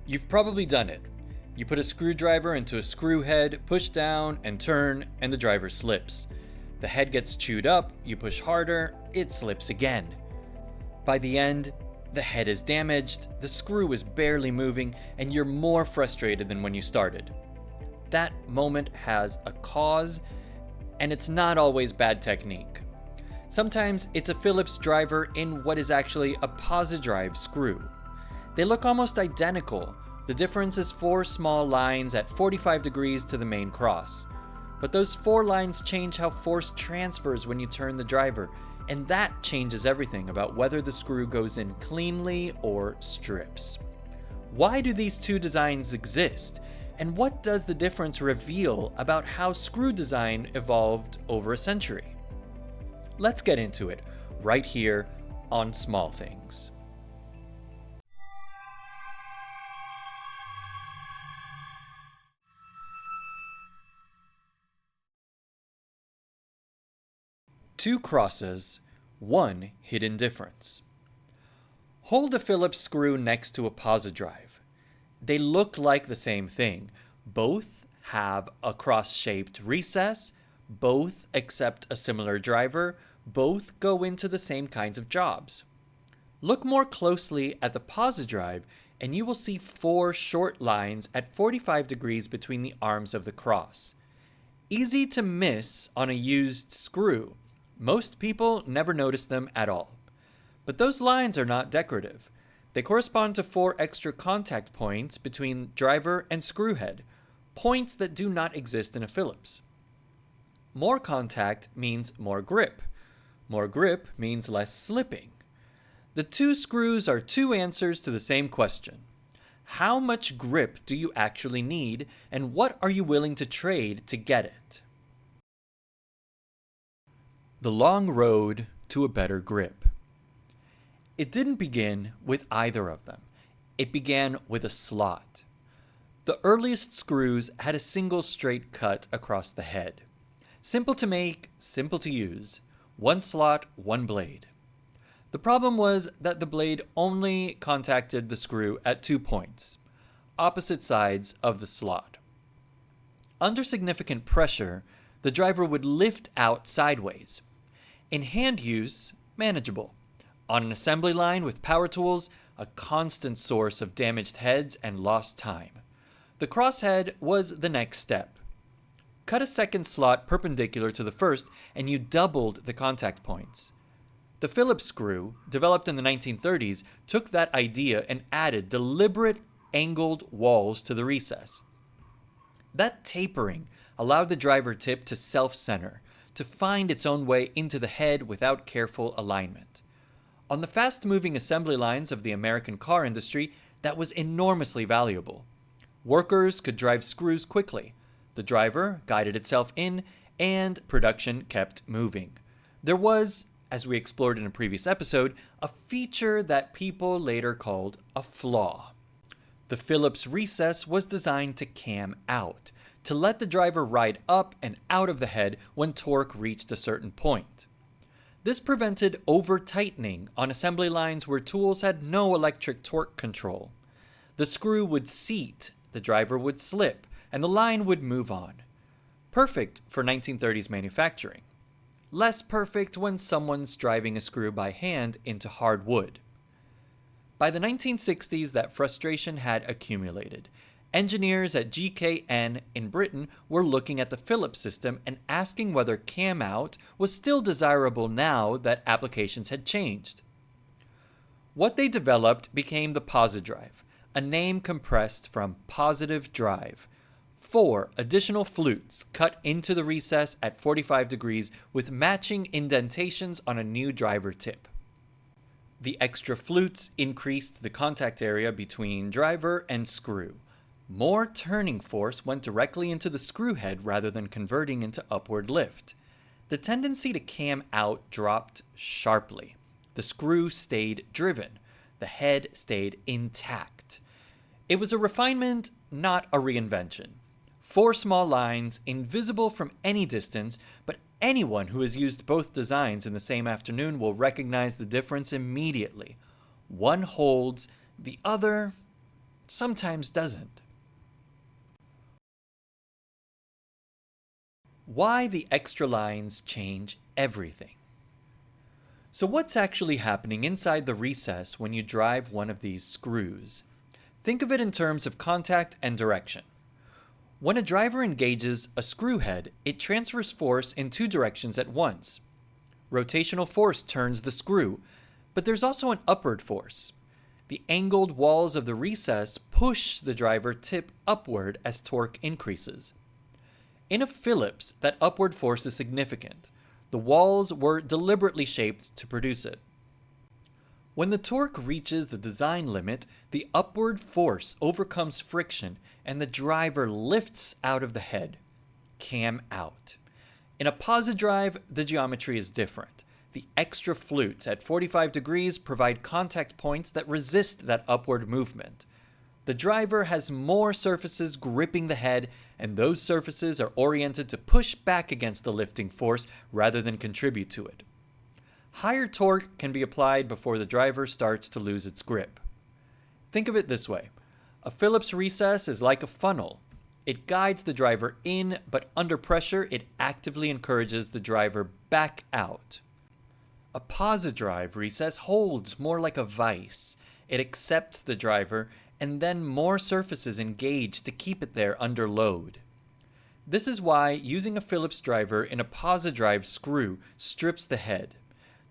You've probably done it. You put a screwdriver into a screw head, push down and turn, and the driver slips. The head gets chewed up, you push harder, it slips again. By the end, the head is damaged, the screw is barely moving, and you're more frustrated than when you started. That moment has a cause, and it's not always bad technique. Sometimes it's a Phillips driver in what is actually a Pozidriv screw. They look almost identical. The difference is 4 small lines at 45 degrees to the main cross. But those 4 lines change how force transfers when you turn the driver, and that changes everything about whether the screw goes in cleanly or strips. Why do these two designs exist? And what does the difference reveal about how screw design evolved over a century? Let's get into it right here on Small Things. Two crosses, one hidden difference. Hold a Phillips screw next to a Pozidriv. They look like the same thing. Both have a cross-shaped recess, both accept a similar driver, both go into the same kinds of jobs. Look more closely at the Pozidriv and you will see 4 short lines at 45 degrees between the arms of the cross. Easy to miss on a used screw. Most people never notice them at all. But those lines are not decorative. They correspond to 4 extra contact points between driver and screw head, points that do not exist in a Phillips. More contact means more grip. More grip means less slipping. The 2 screws are 2 answers to the same question. How much grip do you actually need, and what are you willing to trade to get it? The long road to a better grip. It didn't begin with either of them. It began with a slot. The earliest screws had a single straight cut across the head. Simple to make, simple to use. 1 slot, 1 blade. The problem was that the blade only contacted the screw at 2 points, opposite sides of the slot. Under significant pressure, the driver would lift out sideways. In hand use, manageable. On an assembly line with power tools, a constant source of damaged heads and lost time. The crosshead was the next step. Cut a second slot perpendicular to the first and you doubled the contact points. The Phillips screw, developed in the 1930s, took that idea and added deliberate angled walls to the recess. That tapering allowed the driver tip to self-center, to find its own way into the head without careful alignment. On the fast-moving assembly lines of the American car industry, that was enormously valuable. Workers could drive screws quickly. The driver guided itself in, and production kept moving. There was, as we explored in a previous episode, a feature that people later called a flaw. The Phillips recess was designed to cam out, to let the driver ride up and out of the head when torque reached a certain point. This prevented over-tightening on assembly lines where tools had no electric torque control. The screw would seat, the driver would slip, and the line would move on. Perfect for 1930s manufacturing. Less perfect when someone's driving a screw by hand into hard wood. By the 1960s, that frustration had accumulated. Engineers at GKN in Britain were looking at the Phillips system and asking whether cam out was still desirable now that applications had changed. What they developed became the Pozidriv, a name compressed from positive drive. 4 additional flutes cut into the recess at 45 degrees with matching indentations on a new driver tip. The extra flutes increased the contact area between driver and screw. More turning force went directly into the screw head rather than converting into upward lift. The tendency to cam out dropped sharply. The screw stayed driven. The head stayed intact. It was a refinement, not a reinvention. 4 small lines, invisible from any distance, but anyone who has used both designs in the same afternoon will recognize the difference immediately. One holds, the other sometimes doesn't. Why the extra lines change everything. So what's actually happening inside the recess when you drive one of these screws? Think of it in terms of contact and direction. When a driver engages a screw head, it transfers force in two directions at once. Rotational force turns the screw, but there's also an upward force. The angled walls of the recess push the driver tip upward as torque increases. In a Phillips, that upward force is significant. The walls were deliberately shaped to produce it. When the torque reaches the design limit, the upward force overcomes friction and the driver lifts out of the head. Cam out. In a Pozidriv, the geometry is different. The extra flutes at 45 degrees provide contact points that resist that upward movement. The driver has more surfaces gripping the head, and those surfaces are oriented to push back against the lifting force rather than contribute to it. Higher torque can be applied before the driver starts to lose its grip. Think of it this way. A Phillips recess is like a funnel. It guides the driver in, but under pressure, it actively encourages the driver back out. A Pozidriv recess holds more like a vise. It accepts the driver, and then more surfaces engage to keep it there under load. This is why using a Phillips driver in a Pozidriv screw strips the head.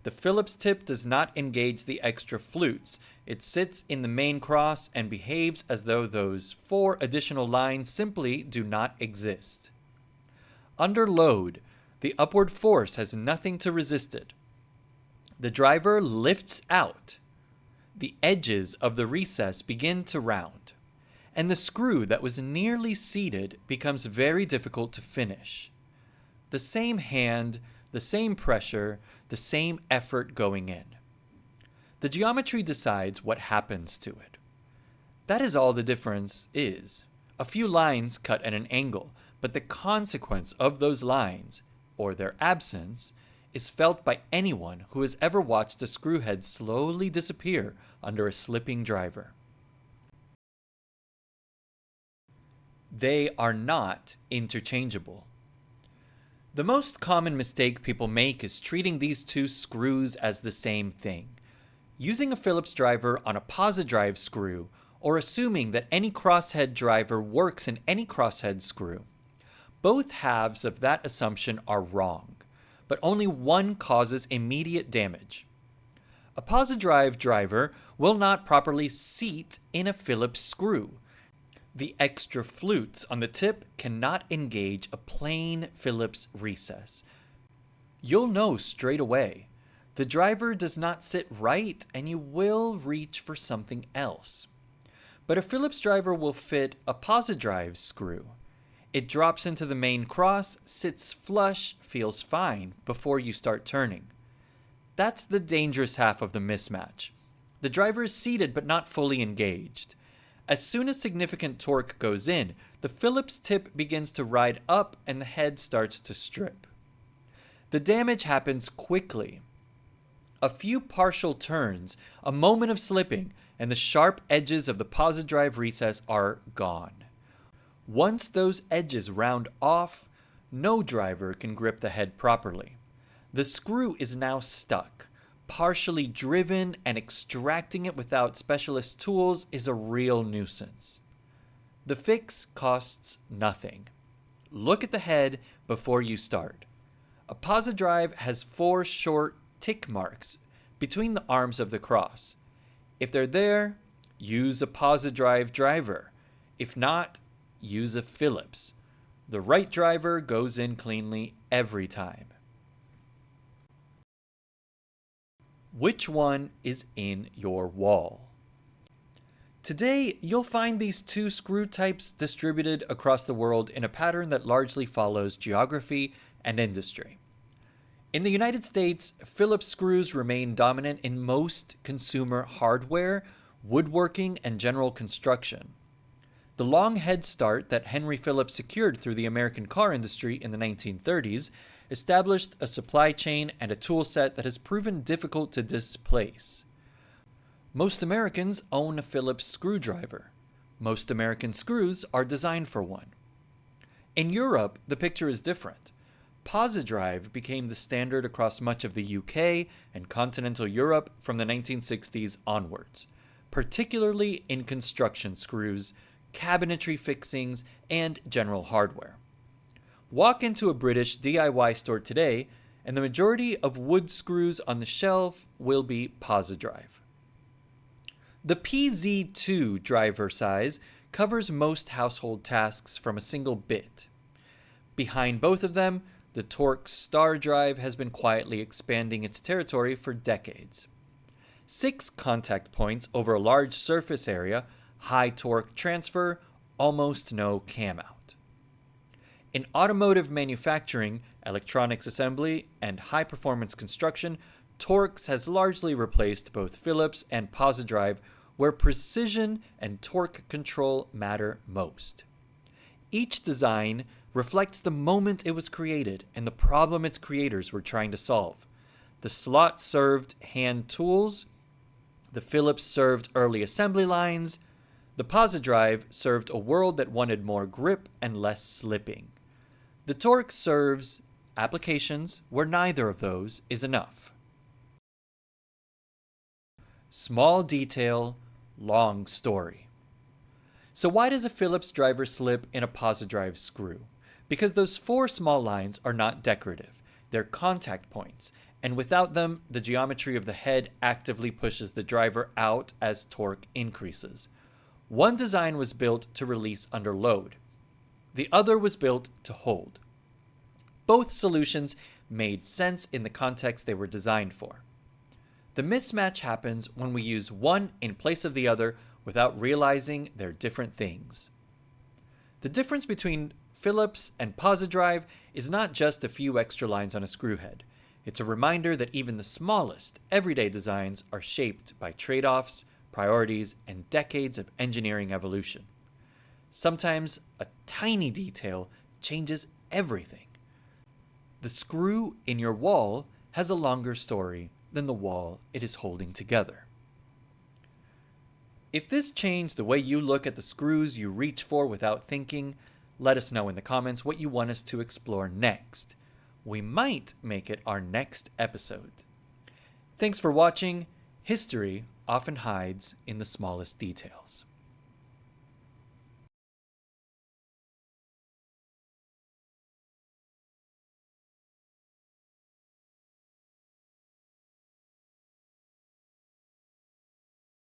The Phillips tip does not engage the extra flutes. It sits in the main cross and behaves as though those 4 additional lines simply do not exist. Under load, the upward force has nothing to resist it. The driver lifts out. The edges of the recess begin to round, and the screw that was nearly seated becomes very difficult to finish. The same hand, the same pressure, the same effort going in. The geometry decides what happens to it. That is all the difference is. A few lines cut at an angle, but the consequence of those lines, or their absence, is felt by anyone who has ever watched a screw head slowly disappear under a slipping driver. They are not interchangeable. The most common mistake people make is treating these two screws as the same thing. Using a Phillips driver on a Pozidriv screw, or assuming that any crosshead driver works in any crosshead screw. Both halves of that assumption are wrong, but only one causes immediate damage. A Pozidriv driver will not properly seat in a Phillips screw. The extra flutes on the tip cannot engage a plain Phillips recess. You'll know straight away. The driver does not sit right, and you will reach for something else. But a Phillips driver will fit a Pozidriv screw. It drops into the main cross, sits flush, feels fine before you start turning. That's the dangerous half of the mismatch. The driver is seated but not fully engaged. As soon as significant torque goes in, the Phillips tip begins to ride up and the head starts to strip. The damage happens quickly. A few partial turns, a moment of slipping, and the sharp edges of the Pozidriv recess are gone. Once those edges round off, no driver can grip the head properly. The screw is now stuck, partially driven, and extracting it without specialist tools is a real nuisance. The fix costs nothing. Look at the head before you start. A Pozidriv has 4 short tick marks between the arms of the cross. If they're there, use a Pozidriv driver. If not, use a Phillips. The right driver goes in cleanly every time. Which one is in your wall? Today, you'll find these 2 screw types distributed across the world in a pattern that largely follows geography and industry. In the United States, Phillips screws remain dominant in most consumer hardware, woodworking, and general construction. The long head start that Henry Phillips secured through the American car industry in the 1930s established a supply chain and a tool set that has proven difficult to displace. Most Americans own a Phillips screwdriver. Most American screws are designed for one. In Europe, the picture is different. Pozidriv became the standard across much of the UK and continental Europe from the 1960s onwards, particularly in construction screws, cabinetry fixings, and general hardware. Walk into a British DIY store today, and the majority of wood screws on the shelf will be Pozidriv. The PZ2 driver size covers most household tasks from a single bit. Behind both of them, the Torx Star Drive has been quietly expanding its territory for decades. 6 contact points over a large surface area, high torque transfer, almost no cam out. In automotive manufacturing, electronics assembly, and high-performance construction, Torx has largely replaced both Phillips and Pozidriv, where precision and torque control matter most. Each design reflects the moment it was created and the problem its creators were trying to solve. The slot served hand tools, the Phillips served early assembly lines, the Pozidriv served a world that wanted more grip and less slipping. The Torx serves applications where neither of those is enough. Small detail, long story. So why does a Phillips driver slip in a Pozidriv screw? Because those 4 small lines are not decorative. They're contact points, and without them, the geometry of the head actively pushes the driver out as torque increases. One design was built to release under load. The other was built to hold. Both solutions made sense in the context they were designed for. The mismatch happens when we use one in place of the other without realizing they're different things. The difference between Phillips and Pozidriv is not just a few extra lines on a screw head. It's a reminder that even the smallest, everyday designs are shaped by trade-offs, priorities, and decades of engineering evolution. Sometimes a tiny detail changes everything. The screw in your wall has a longer story than the wall it is holding together. If this changed the way you look at the screws you reach for without thinking, let us know in the comments what you want us to explore next. We might make it our next episode. Thanks for watching. History often hides in the smallest details.